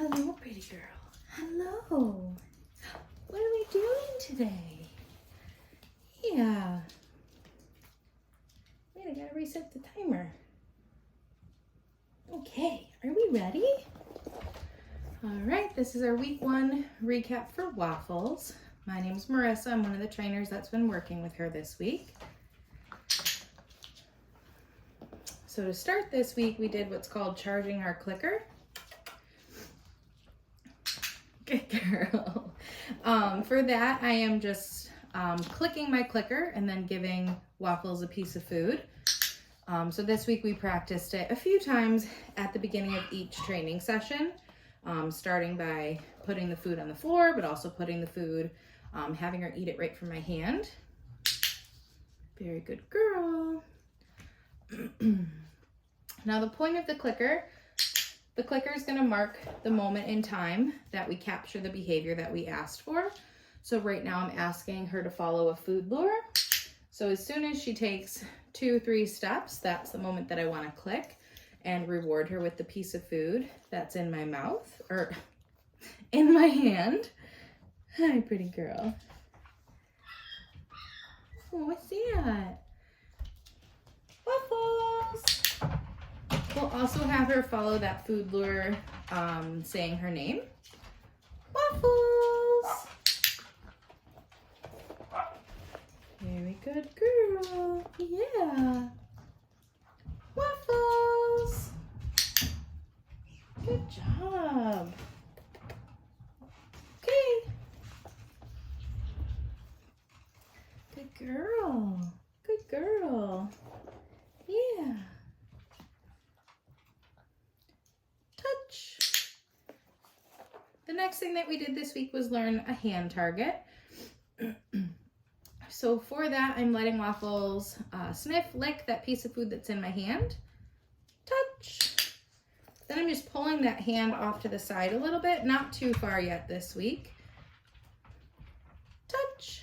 Hello, pretty girl. Hello. What are we doing today? Yeah. Wait, I gotta reset the timer. Okay, are we ready? All right, this is our week 1 recap for waffles. My name's Marissa. I'm one of the trainers that's been working with her this week. So to start this week, we did what's called charging our clicker. Good girl. For that, I am just clicking my clicker and then giving Waffles a piece of food. So this week we practiced it a few times at the beginning of each training session, starting by putting the food on the floor, but also putting the food, having her eat it right from my hand. Very good girl. Now the point of the clicker is going to mark the moment in time that we capture the behavior that we asked for. So right now I'm asking her to follow a food lure. So as soon as she takes 2-3 steps, that's the moment that I want to click and reward her with the piece of food that's in my mouth or in my hand. Hi, pretty girl. Oh, what's that? Waffles! We'll also have her follow that food lure, saying her name. Waffles! Very good girl. Yeah. Waffles! Good job. Okay. Good girl. Good girl. Yeah. Touch. The next thing that we did this week was learn a hand target. So for that, I'm letting Waffles sniff, lick that piece of food that's in my hand. Touch. Then I'm just pulling that hand off to the side a little bit, not too far yet this week. Touch.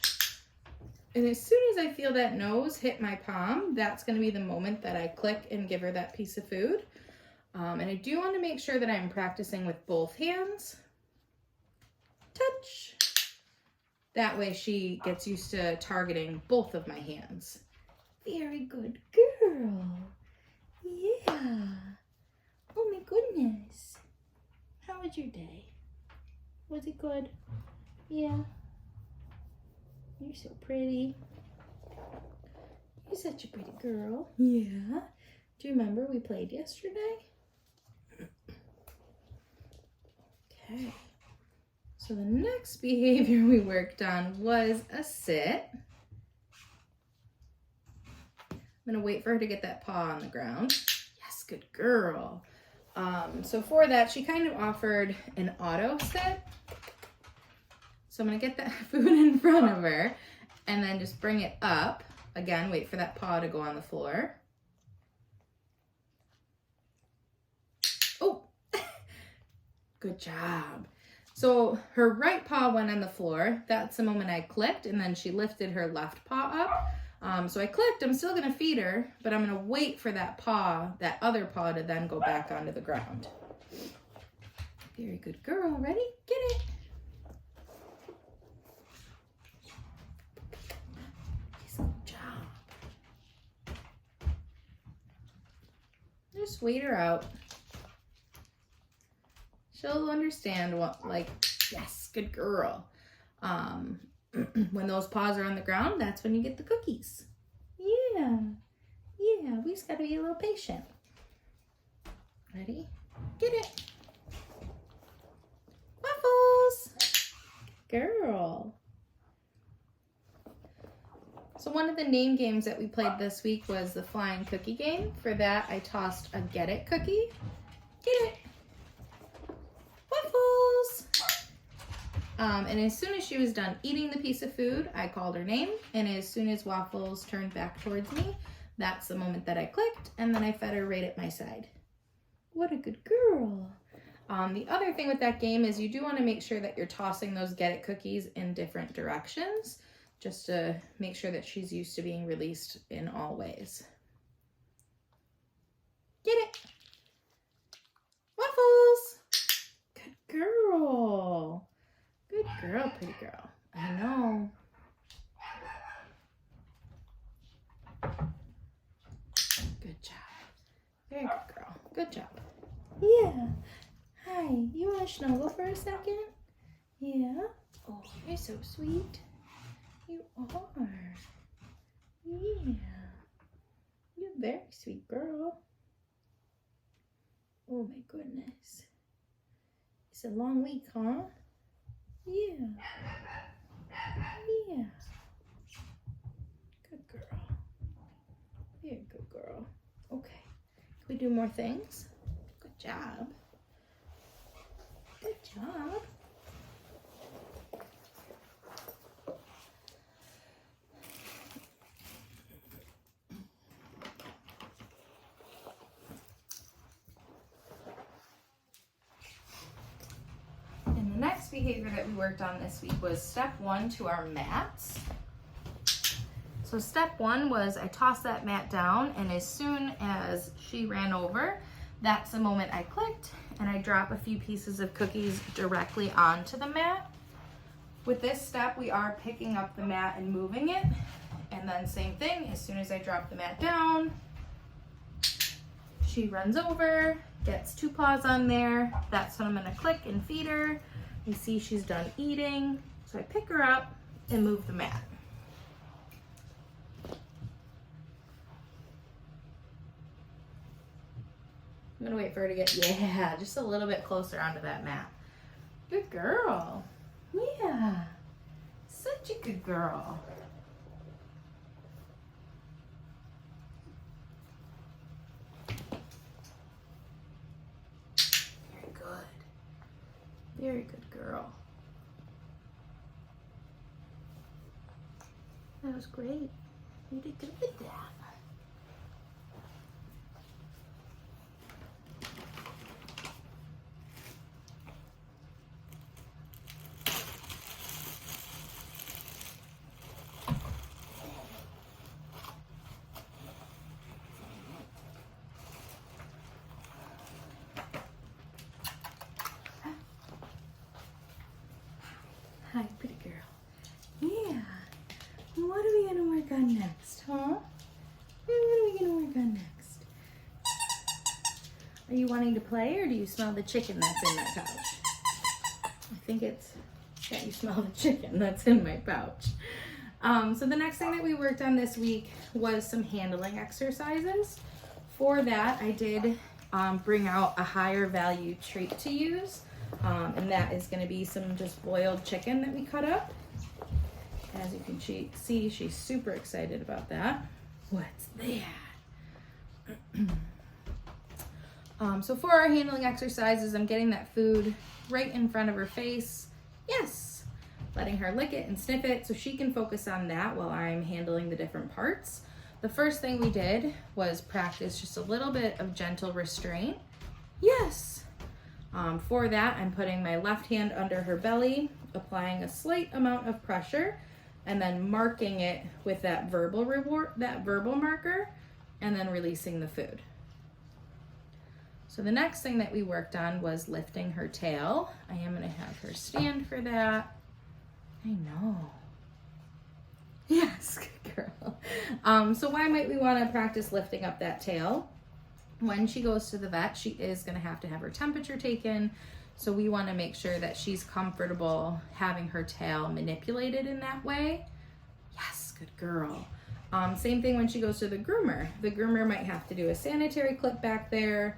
And as soon as I feel that nose hit my palm, that's going to be the moment that I click and give her that piece of food. And I do want to make sure that I'm practicing with both hands. Touch. That way she gets used to targeting both of my hands. Very good girl. Yeah. Oh my goodness. How was your day? Was it good? Yeah. You're so pretty. You're such a pretty girl. Yeah. Do you remember we played yesterday? Okay. So the next behavior we worked on was a sit. I'm gonna wait for her to get that paw on the ground. Yes, good girl. So for that, she kind of offered an auto sit. So I'm gonna get that food in front of her and then just bring it up. Again, wait for that paw to go on the floor. Oh, good job. So her right paw went on the floor. That's the moment I clicked, and then she lifted her left paw up. So I clicked, I'm still gonna feed her, but I'm gonna wait for that paw, that other paw, to then go back onto the ground. Very good girl. Ready? Get it. Good job. Just wait her out. She'll understand what, yes, good girl. When those paws are on the ground, that's when you get the cookies. Yeah, we just gotta be a little patient. Ready? Get it. Waffles. Girl. So one of the name games that we played this week was the flying cookie game. For that, I tossed a get it cookie. Get it. Waffles! And as soon as she was done eating the piece of food, I called her name. And as soon as Waffles turned back towards me, that's the moment that I clicked. And then I fed her right at my side. What a good girl. The other thing with that game is you do want to make sure that you're tossing those get it cookies in different directions, just to make sure that she's used to being released in all ways. Get it. Waffles. Good girl. Good girl, pretty girl. I know. Good job. Very good girl. Good job. Yeah. Hi. You want to snuggle for a second? Yeah. Oh, you're so sweet. You are. Yeah. You're a very sweet girl. Oh my goodness. It's a long week, huh? Yeah. Yeah. Good girl. Very good girl. Okay. Can we do more things? Good job. Good job. And the next behavior that we worked on this week was step 1 to our mats. So step 1 was I tossed that mat down, and as soon as she ran over, that's the moment I clicked and I drop a few pieces of cookies directly onto the mat. With this step, we are picking up the mat and moving it. And then same thing, as soon as I drop the mat down, she runs over, gets 2 paws on there. That's when I'm gonna click and feed her. You see she's done eating. So I pick her up and move the mat. I'm gonna wait for her to get, yeah, just a little bit closer onto that mat. Good girl. Yeah, such a good girl. Very good. Very good girl. That was great. You did good with that. Hi, pretty girl. Yeah. What are we gonna work on next, huh? What are we gonna work on next? Are you wanting to play, or do you smell the chicken that's in my pouch? I think it's, yeah, you smell the chicken that's in my pouch. So the next thing that we worked on this week was some handling exercises. For that, I did bring out a higher value treat to use. And that is going to be some just boiled chicken that we cut up. As you can see, she's super excited about that. What's that? So for our handling exercises, I'm getting that food right in front of her face. Yes! Letting her lick it and sniff it so she can focus on that while I'm handling the different parts. The first thing we did was practice just a little bit of gentle restraint. Yes! For that, I'm putting my left hand under her belly, applying a slight amount of pressure, and then marking it with that verbal marker, and then releasing the food. So the next thing that we worked on was lifting her tail. I am going to have her stand for that. I know. Yes, good girl. So why might we want to practice lifting up that tail? When she goes to the vet, she is going to have her temperature taken. So we want to make sure that she's comfortable having her tail manipulated in that way. Yes, good girl. Same thing when she goes to the groomer. The groomer might have to do a sanitary clip back there.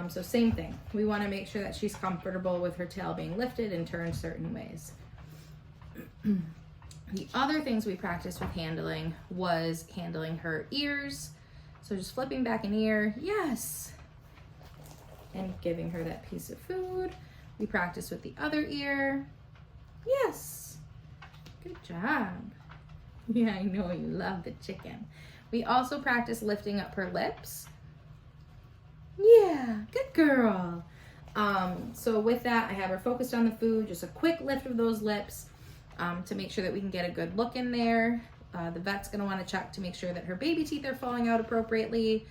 So same thing. We want to make sure that she's comfortable with her tail being lifted and turned certain ways. The other things we practiced with handling was handling her ears. So just flipping back an ear, yes. And giving her that piece of food. We practice with the other ear. Yes. Good job. Yeah, I know you love the chicken. We also practice lifting up her lips. Yeah, good girl. So with that, I have her focused on the food, just a quick lift of those lips to make sure that we can get a good look in there. The vet's going to want to check to make sure that her baby teeth are falling out appropriately.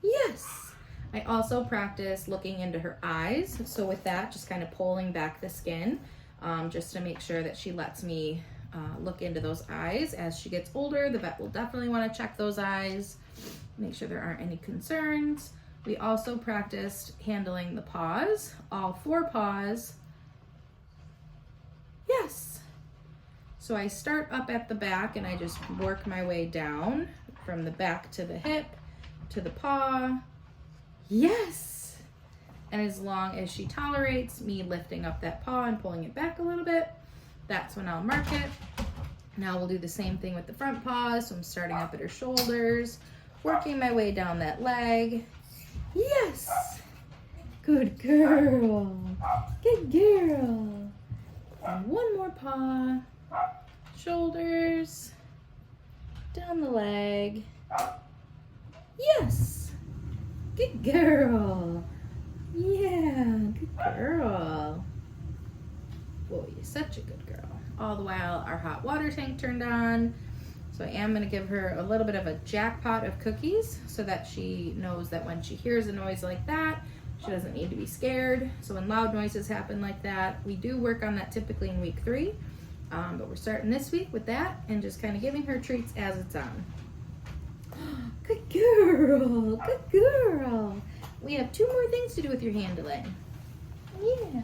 Yes. I also practice looking into her eyes. So with that, just kind of pulling back the skin, just to make sure that she lets me look into those eyes. As she gets older, the vet will definitely want to check those eyes, make sure there aren't any concerns. We also practiced handling the paws, all 4 paws. Yes. So I start up at the back and I just work my way down from the back to the hip to the paw. Yes. And as long as she tolerates me lifting up that paw and pulling it back a little bit, that's when I'll mark it. Now we'll do the same thing with the front paws. So I'm starting up at her shoulders, working my way down that leg. Yes. Good girl. Good girl. And one more paw. Shoulders. Down the leg. Yes. Good girl. Yeah, good girl. Whoa, you're such a good girl. All the while our hot water tank turned on. So I am going to give her a little bit of a jackpot of cookies so that she knows that when she hears a noise like that, she doesn't need to be scared. So when loud noises happen like that, we do work on that typically in week 3. But we're starting this week with that and just kind of giving her treats as it's on. Good girl, good girl. We have 2 more things to do with your handling. Yeah.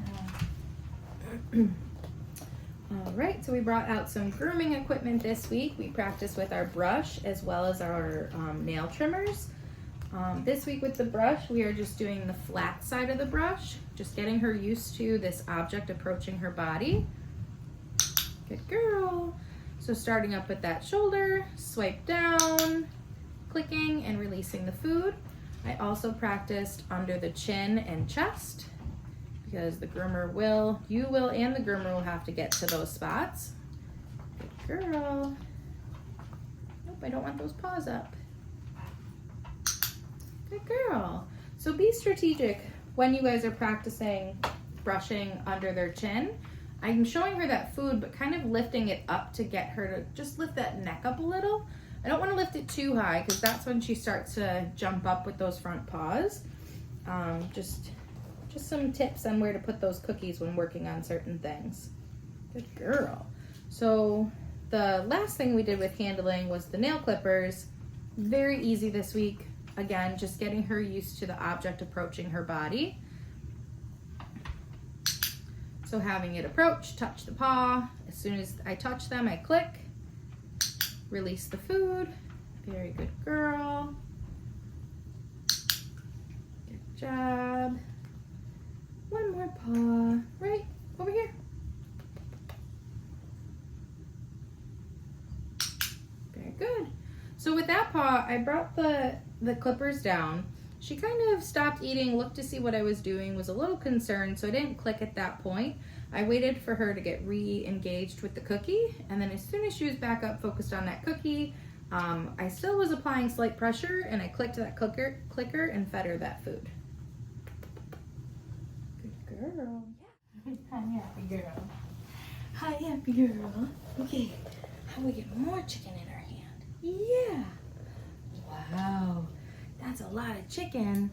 All right, so we brought out some grooming equipment this week. We practiced with our brush as well as our nail trimmers. This week with the brush, we are just doing the flat side of the brush, just getting her used to this object approaching her body. Good girl. So starting up with that shoulder, swipe down, clicking and releasing the food. I also practiced under the chin and chest because the groomer will, you will, and the groomer will have to get to those spots. Good girl. Nope, I don't want those paws up. Good girl. So be strategic when you guys are practicing brushing under their chin. I'm showing her that food, but kind of lifting it up to get her to just lift that neck up a little. I don't want to lift it too high because that's when she starts to jump up with those front paws. Just some tips on where to put those cookies when working on certain things. Good girl. So the last thing we did with handling was the nail clippers. Very easy this week. Again, just getting her used to the object approaching her body. So having it approach, touch the paw. As soon as I touch them, I click, release the food. Very good girl. Good job. One more paw, right over here. Very good. So with that paw, I brought the clippers down. She kind of stopped eating, looked to see what I was doing, was a little concerned, so I didn't click at that point. I waited for her to get re-engaged with the cookie, and then as soon as she was back up, focused on that cookie, I still was applying slight pressure, and I clicked that clicker and fed her that food. Good girl. Yeah. Hi, happy girl. Hi, happy girl. Okay, how do we get more chicken in our hand? Yeah. Wow. That's a lot of chicken.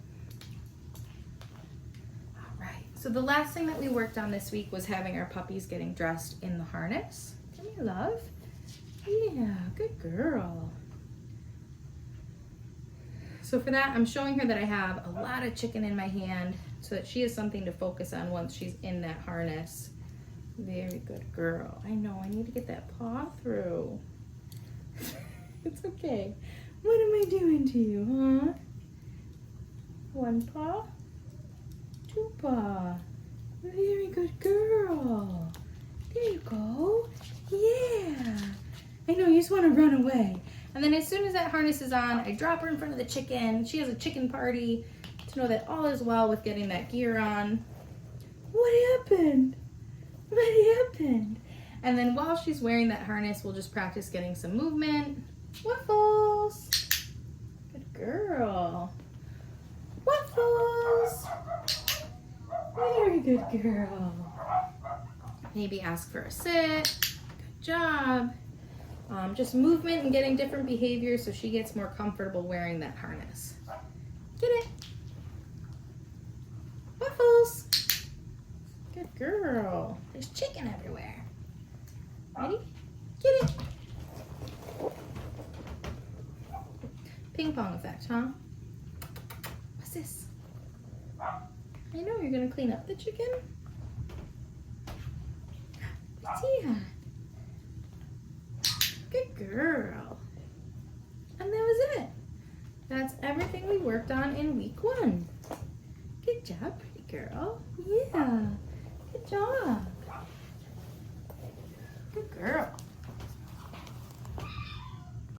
All right, so the last thing that we worked on this week was having our puppies getting dressed in the harness. Come here, love. Yeah, good girl. So for that, I'm showing her that I have a lot of chicken in my hand so that she has something to focus on once she's in that harness. Very good girl. I know, I need to get that paw through. It's okay. What am I doing to you, huh? 1 paw, 2 paw. Very good girl. There you go. Yeah. I know, you just want to run away. And then as soon as that harness is on, I drop her in front of the chicken. She has a chicken party to know that all is well with getting that gear on. What happened? What happened? And then while she's wearing that harness, we'll just practice getting some movement. Waffles. Good girl. Waffles. Very good girl. Maybe ask for a sit. Good job. Just movement and getting different behaviors so she gets more comfortable wearing that harness. Get it. waffles. Good girl. There's chicken everywhere. Ready? Get it. Ping pong effect, huh? What's this? I know you're gonna clean up the chicken. What's that? Good girl. And that was it. That's everything we worked on in week 1. Good job, pretty girl. Yeah. Good job. Good girl.